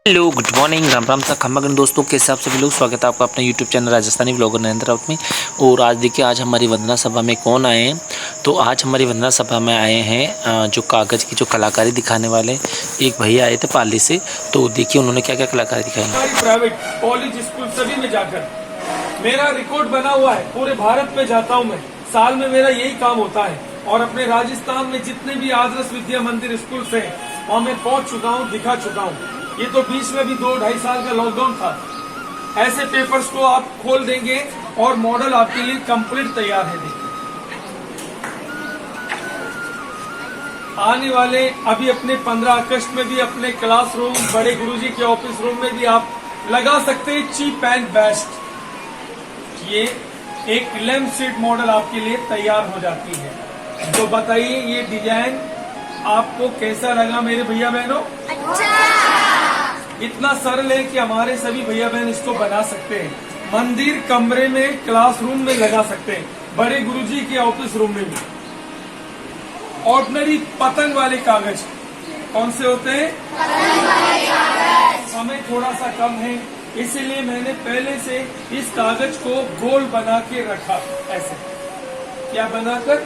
Hello good morning Ram Ram सा खम्बागन दोस्तों के हिसाब से भी लोग स्वागत है आपका अपने YouTube channel Rajasthani blogger Narendra Raut में। और आज देखिए आज हमारी वंदना सभा में कौन आए हैं। तो आज हमारी वंदना सभा में आए हैं जो कागज़ की जो कलाकारी दिखाने वाले एक भैया आए थे पाली से। तो देखिए उन्होंने क्या क्या कलाकारी दिखाई। प्राइवेट कॉलेज स्कूल सभी में जाकर मेरा रिकॉर्ड बना हुआ है। पूरे भारत में जाता हूँ मैं, साल में मेरा यही काम होता है। और अपने राजस्थान में जितने भी आदर्श विद्या मंदिर स्कूल है वहाँ मैं पहुँच चुका हूँ, दिखा चुका हूँ। ये तो बीच में भी 2-2.5 साल का लॉकडाउन था। ऐसे पेपर्स को आप खोल देंगे और मॉडल आपके लिए कंप्लीट तैयार है। देखिए आने वाले अभी अपने 15 अगस्त में भी अपने क्लासरूम, बड़े गुरुजी के ऑफिस रूम में भी आप लगा सकते हैं चीप एंड बेस्ट। ये एक लैम्प शीट मॉडल आपके लिए तैयार हो जाती है। तो बताइए ये डिजाइन आपको कैसा लगा मेरे भैया बहनों? इतना सरल है कि हमारे सभी भैया बहन इसको बना सकते हैं। मंदिर कमरे में, क्लासरूम में लगा सकते हैं, बड़े गुरुजी के ऑफिस रूम में भी। ऑर्डिनरी पतंग वाले कागज कौन से होते हैं? समय थोड़ा सा कम है इसीलिए मैंने पहले से इस कागज को गोल बना के रखा। ऐसे क्या बनाकर?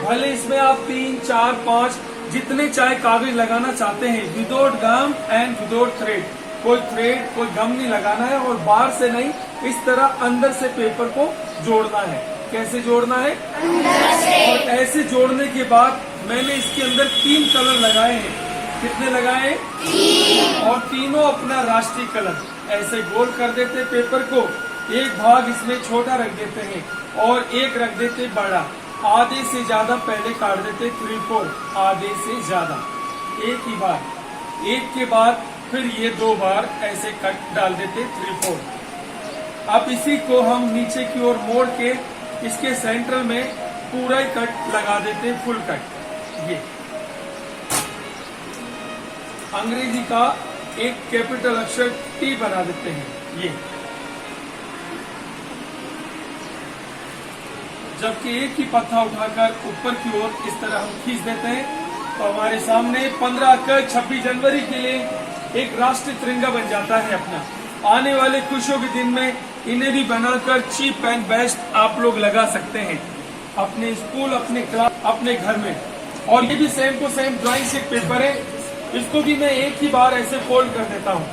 भले इसमें आप 3, 4, 5 जितने चाहे कागज लगाना चाहते हैं, without gum and without thread. कोई थ्रेड, कोई गम नहीं लगाना है और बाहर से नहीं, इस तरह अंदर से पेपर को जोड़ना है। कैसे जोड़ना है? अंदर से। और ऐसे जोड़ने के बाद मैंने इसके अंदर 3 कलर लगाए हैं। कितने लगाए? 3। और तीनों अपना राष्ट्रीय कलर ऐसे गोल कर देते पेपर को। एक भाग इसमें छोटा रख देते हैं और एक रख देते बड़ा। आधे से ज्यादा पहले काट देते 3/4, आधे से ज्यादा एक ही बार। एक के बाद फिर ये 2 बार ऐसे कट डाल देते 3/4। अब इसी को हम नीचे की ओर मोड़ के इसके सेंटर में पूरा ही कट लगा देते, फुल कट। ये अंग्रेजी का एक कैपिटल अक्षर टी बना देते हैं। ये जबकि एक ही पत्ता उठाकर ऊपर की ओर इस तरह हम खींच देते हैं तो हमारे सामने 15 अगस्त 26 जनवरी के लिए एक राष्ट्रीय तिरंगा बन जाता है अपना। आने वाले खुशियों के दिन में इन्हें भी बनाकर चीप एंड बेस्ट आप लोग लगा सकते हैं अपने स्कूल, अपने क्लास, अपने घर में। और ये भी same to same drawing sheet paper है। इसको भी मैं एक ही बार ऐसे फोल्ड कर देता हूँ।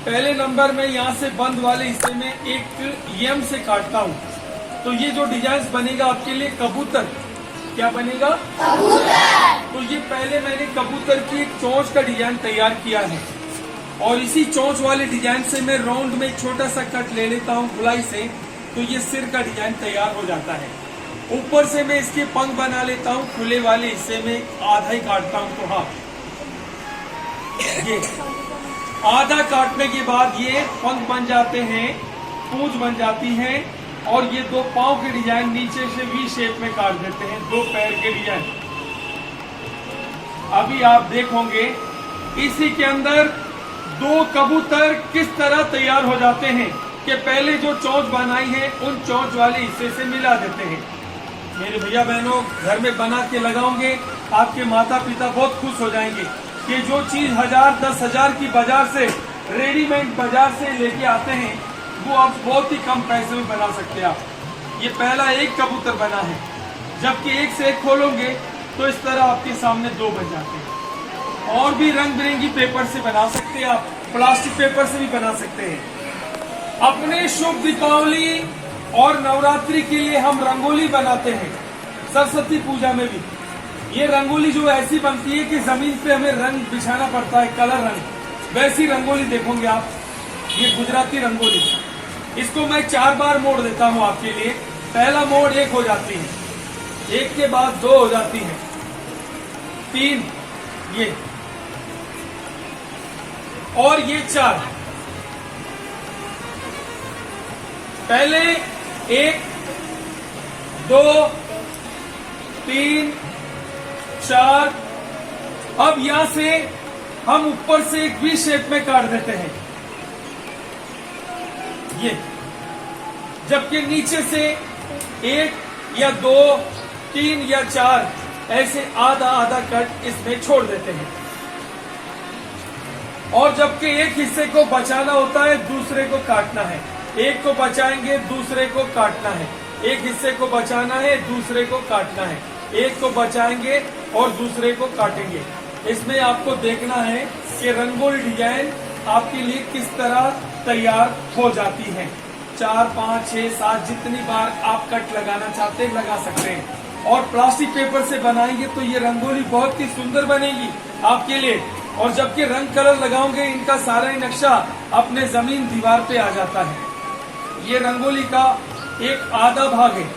पहले नंबर में यहाँ से बंद वाले हिस्से में एक एम से काटता हूँ तो ये जो डिजाइन बनेगा आपके लिए कबूतर। क्या बनेगा? कबूतर। तो ये पहले मैंने कबूतर की एक चोंच का डिजाइन तैयार किया है और इसी चोंच वाले डिजाइन से मैं राउंड में एक छोटा सा कट ले लेता हूँ गुलाई से, तो ये सिर का डिजाइन तैयार हो जाता है। ऊपर से मैं इसके पंख बना लेता हूँ, खुले वाले हिस्से में आधा ही काटता हूँ। तो हाँ, ये आधा काटने के बाद ये पंख बन जाते हैं, पूंछ बन जाती है और ये 2 पांव के डिजाइन नीचे से वी शेप में काट देते हैं, 2 पैर के डिजाइन। अभी आप देखोगे इसी के अंदर 2 कबूतर किस तरह तैयार हो जाते हैं कि पहले जो चोंच बनाई है उन चोंच वाले हिस्से से मिला देते हैं। मेरे भैया बहनों घर में बना के लगाओगे, आपके माता पिता बहुत खुश हो जाएंगे कि जो चीज 1000, 10,000 की बाजार से, रेडीमेड बाजार से लेके आते हैं वो आप बहुत ही कम पैसे में बना सकते हैं। आप ये पहला एक कबूतर बना है, जबकि एक से एक खोलोगे तो इस तरह आपके सामने 2 बन जाते हैं। और भी रंग बिरंगी पेपर से बना सकते हैं आप, प्लास्टिक पेपर से भी बना सकते हैं। अपने शुभ दीपावली और नवरात्रि के लिए हम रंगोली बनाते हैं, सरस्वती पूजा में भी। ये रंगोली जो ऐसी बनती है कि जमीन पे हमें रंग बिछाना पड़ता है, कलर रंग, वैसी रंगोली देखोगे आप। ये गुजराती रंगोली, इसको मैं 4 बार मोड़ देता हूँ आपके लिए। पहला मोड़ 1 हो जाती है, 1 के बाद 2 हो जाती है, 3 ये और ये 4। पहले 1, 2, 3, 4। अब यहां से हम ऊपर से एक वी शेप में काट देते हैं ये, जबकि नीचे से 1 या 2, 3 या 4 ऐसे आधा आधा कट इसमें छोड़ देते हैं। और जबकि एक हिस्से को बचाना होता है, दूसरे को काटना है। एक को बचाएंगे, दूसरे को काटना है। एक हिस्से को बचाना है, दूसरे को काटना है। एक को बचाएंगे और दूसरे को काटेंगे। इसमें आपको देखना है कि रंगोली डिजाइन आपके लिए किस तरह तैयार हो जाती है। 4, 5, 6, 7 जितनी बार आप कट लगाना चाहते हैं लगा सकते हैं। और प्लास्टिक पेपर से बनाएंगे तो ये रंगोली बहुत ही सुंदर बनेगी आपके लिए। और जबकि रंग कलर लगाओगे, इनका सारा ही नक्शा अपने जमीन दीवार पे आ जाता है। ये रंगोली का एक आधा भाग है।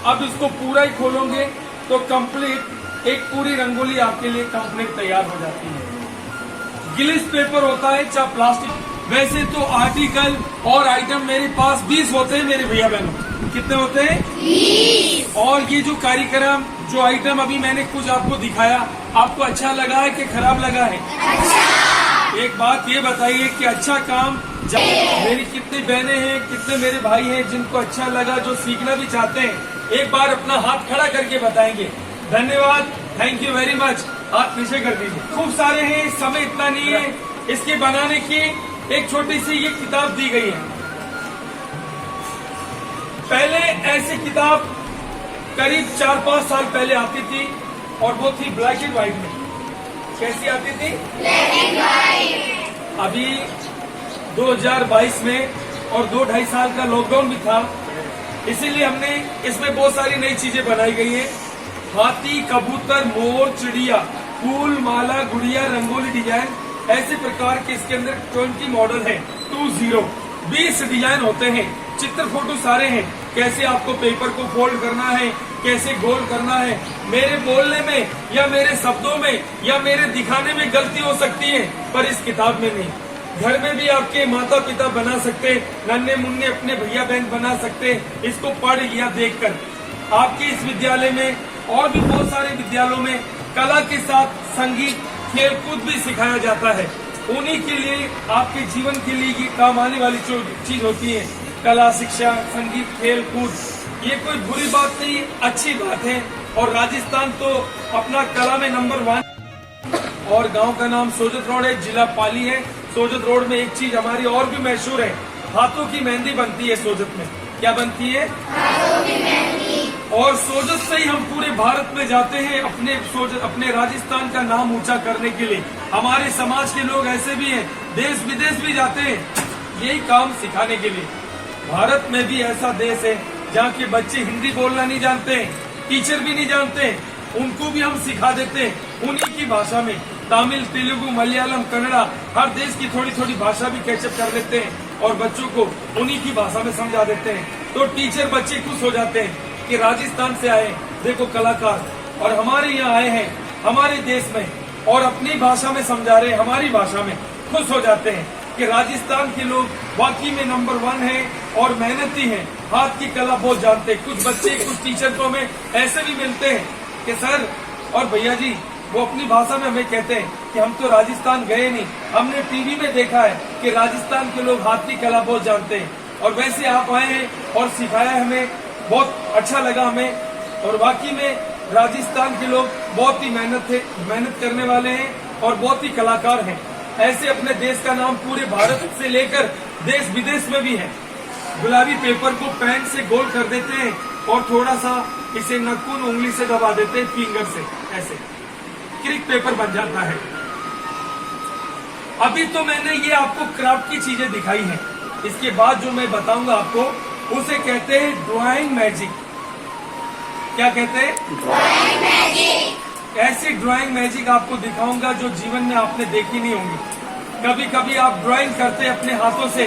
अब इसको पूरा ही खोलोगे तो कंप्लीट एक पूरी रंगोली आपके लिए कंप्लीट तैयार हो जाती है। गिलिस पेपर होता है चाहे प्लास्टिक, वैसे तो आर्टिकल और आइटम मेरे पास 20 होते हैं मेरे भैया बहनों। कितने होते हैं? 20। और ये जो कार्यक्रम, जो आइटम अभी मैंने कुछ आपको दिखाया, आपको अच्छा लगा है कि खराब लगा है? अच्छा। एक बात ये बताइए कि अच्छा काम, मेरी कितनी बहनें हैं, कितने मेरे भाई हैं जिनको अच्छा लगा, जो सीखना भी चाहते हैं, एक बार अपना हाथ खड़ा करके बताएंगे। धन्यवाद, थैंक यू वेरी मच। हाथ पीछे कर दीजिए। खूब सारे हैं, समय इतना नहीं है। इसके बनाने की एक छोटी सी ये किताब दी गई है। पहले ऐसी किताब करीब 4-5 साल पहले आती थी और वो थी ब्लैक एंड व्हाइट में। कैसी आती थी? Black and white. अभी 2022 में और 2-2.5 साल का लॉकडाउन भी था, इसीलिए हमने इसमें बहुत सारी नई चीजें बनाई गई है। हाथी, कबूतर, मोर, चिड़िया, फूल, माला, गुड़िया, रंगोली डिजाइन, ऐसे प्रकार के इसके अंदर 20 मॉडल है। 20 डिजाइन होते हैं। चित्र फोटो सारे हैं। कैसे आपको पेपर को फोल्ड करना है, कैसे गोल करना है। मेरे बोलने में या मेरे शब्दों में या मेरे दिखाने में गलती हो सकती है, पर इस किताब में नहीं। घर में भी आपके माता पिता बना सकते, नन्हे मुन्ने अपने भैया बहन बना सकते इसको पढ़ या देखकर। आपके इस विद्यालय में और भी बहुत सारे विद्यालयों में कला के साथ संगीत, खेलकूद भी सिखाया जाता है। उन्हीं के लिए, आपके जीवन के लिए ये काम आने वाली चीज होती है। कला, शिक्षा, संगीत, खेल कूद, ये कोई बुरी बात नहीं, अच्छी बात है। और राजस्थान तो अपना कला में नंबर 1। और गांव का नाम सोजत रोड है, जिला पाली है। सोजत रोड में एक चीज हमारी और भी मशहूर है, हाथों की मेहंदी बनती है सोजत में। क्या बनती है? हाथों की मेहंदी। और सोजत से ही हम पूरे भारत में जाते हैं अपने राजस्थान का नाम ऊंचा करने के लिए। हमारे समाज के लोग ऐसे भी हैं, देश विदेश भी जाते हैं यही काम सिखाने के लिए। भारत में भी ऐसा देश है जहाँ के बच्चे हिंदी बोलना नहीं जानते हैं, टीचर भी नहीं जानते हैं, उनको भी हम सिखा देते हैं उन्हीं की भाषा में। तमिल, तेलुगु, मलयालम, कन्नड़ा, हर देश की थोड़ी थोड़ी भाषा भी कैचअप कर लेते हैं और बच्चों को उन्हीं की भाषा में समझा देते हैं। तो टीचर, बच्चे खुश हो जाते हैं कि राजस्थान से आए देखो कलाकार, और हमारे यहाँ आए हैं हमारे देश में और अपनी भाषा में समझा रहे हैं, हमारी भाषा में। खुश हो जाते हैं कि राजस्थान के लोग वाकई में नंबर 1 है और मेहनती हैं, हाथ की कला बहुत जानते हैं। कुछ बच्चे, कुछ टीचर तो हमें ऐसे भी मिलते हैं कि सर और भैया जी, वो अपनी भाषा में हमें कहते हैं कि हम तो राजस्थान गए नहीं, हमने टीवी में देखा है कि राजस्थान के लोग हाथ की कला बहुत जानते हैं। और वैसे आप आए हैं और सिखाया हमें, बहुत अच्छा लगा हमें। और वाकई में राजस्थान के लोग बहुत ही मेहनत करने वाले हैं और बहुत ही कलाकार हैं। ऐसे अपने देश का नाम पूरे भारत से लेकर देश विदेश में भी है। गुलाबी पेपर को पेन से गोल कर देते हैं और थोड़ा सा इसे नखून उंगली से दबा देते हैं, फिंगर से, ऐसे क्रिक पेपर बन जाता है। अभी तो मैंने ये आपको क्राफ्ट की चीजें दिखाई हैं, इसके बाद जो मैं बताऊंगा आपको उसे कहते हैं ड्राइंग मैजिक। क्या कहते हैं? Drawing magic. ऐसी ड्राइंग मैजिक आपको दिखाऊंगा जो जीवन में आपने देखी नहीं होंगी। कभी कभी आप ड्राइंग करते हैं अपने हाथों से,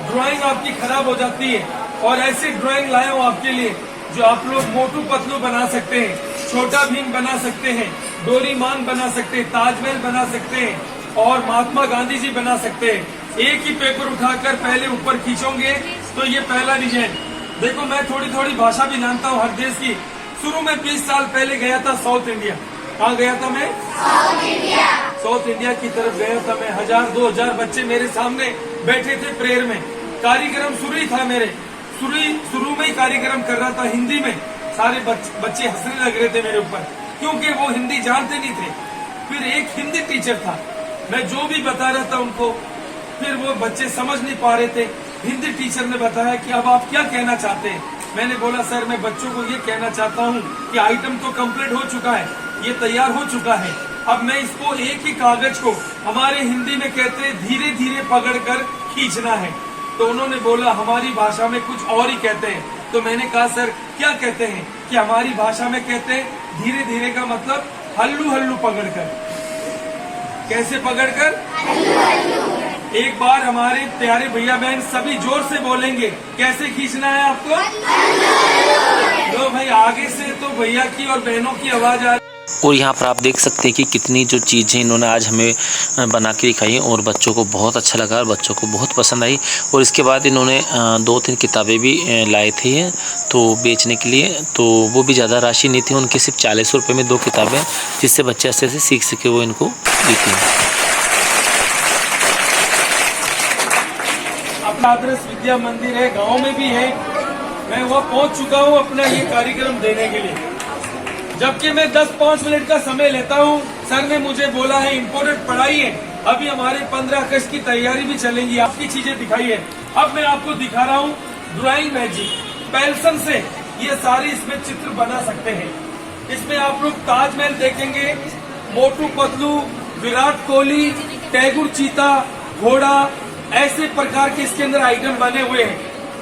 ड्राइंग आपकी खराब हो जाती है, और ऐसी ड्राइंग लाया हूं आपके लिए जो आप लोग मोटू पतलू बना सकते हैं, छोटा भीम बना सकते हैं, डोरीमान बना सकते हैं, ताजमहल बना सकते हैं और महात्मा गांधी जी बना सकते हैं। एक ही पेपर उठाकर पहले ऊपर खींचोगे तो ये पहला डिजाइन देखो। मैं थोड़ी थोड़ी भाषा भी जानता हूँ हर देश की। शुरू में 20 साल पहले गया था साउथ इंडिया। कहाँ गया था मैं? साउथ इंडिया की तरफ गया था मैं। 1000-2000 बच्चे मेरे सामने बैठे थे प्रेयर में। कार्यक्रम शुरू ही था मेरे, शुरू में ही कार्यक्रम कर रहा था हिंदी में। सारे बच्चे हंसने लग रहे थे मेरे ऊपर, क्योंकि वो हिंदी जानते नहीं थे। फिर एक हिंदी टीचर था, मैं जो भी बता रहा था उनको, फिर वो बच्चे समझ नहीं पा रहे थे। हिंदी टीचर ने बताया कि अब आप क्या कहना चाहते हैं। मैंने बोला सर मैं बच्चों को ये कहना चाहता हूँ कि आइटम तो कंप्लीट हो चुका है, ये तैयार हो चुका है, अब मैं इसको एक ही कागज को हमारे हिंदी में कहते हैं धीरे धीरे पकड़कर खींचना है। तो उन्होंने बोला हमारी भाषा में कुछ और ही कहते हैं। तो मैंने कहा सर क्या कहते हैं? कि हमारी भाषा में कहते हैं धीरे धीरे का मतलब हल्लू हल्लू पकड़कर। कैसे पकड़कर? एक बार हमारे प्यारे भैया बहन सभी जोर से बोलेंगे, कैसे खींचना है आपको? तो भाई आगे से तो भैया की और बहनों की आवाज आ रही। और यहाँ पर आप देख सकते हैं कि कितनी जो चीज़ें इन्होंने आज हमें बना के दिखाई और बच्चों को बहुत अच्छा लगा और बच्चों को बहुत पसंद आई। और इसके बाद इन्होंने 2-3 किताबें भी लाए थे तो बेचने के लिए, तो वो भी ज़्यादा राशि नहीं थी उनकी, सिर्फ 40 रुपये में 2 किताबें, जिससे बच्चे अच्छे से सीख सके वो इनको दी थी। अपना आदर्श विद्या मंदिर है, गांव में भी है, मैं वहाँ पहुँच चुका हूँ अपना ये कार्यक्रम देने के लिए। जबकि मैं 10-5 मिनट का समय लेता हूँ, सर ने मुझे बोला है इम्पोर्टेंट पढ़ाई है, अभी हमारे 15 अगस्त की तैयारी भी चलेंगी, आपकी चीजें दिखाई है। अब मैं आपको दिखा रहा हूँ ड्राइंग मैजिक, पेंसिल से ये सारे इसमें चित्र बना सकते हैं। इसमें आप लोग ताजमहल देखेंगे, मोटू पतलू, विराट कोहली, टैगोर चीता, घोड़ा, ऐसे प्रकार के इसके अंदर आइटम बने हुए हैं।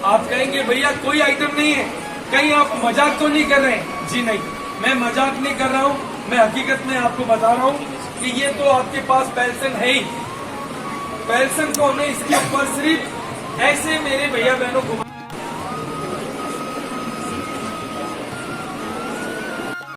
आप कहेंगे भैया कोई आइटम नहीं है, कहीं आप मजाक तो नहीं कर रहे हैं? जी नहीं, मैं मजाक नहीं कर रहा हूँ, मैं हकीकत में आपको बता रहा हूँ कि ये तो आपके पास पेंसिल है ही। पेंसिल को हमें इसके ऊपर सिर्फ ऐसे मेरे भैया बहनों घुमा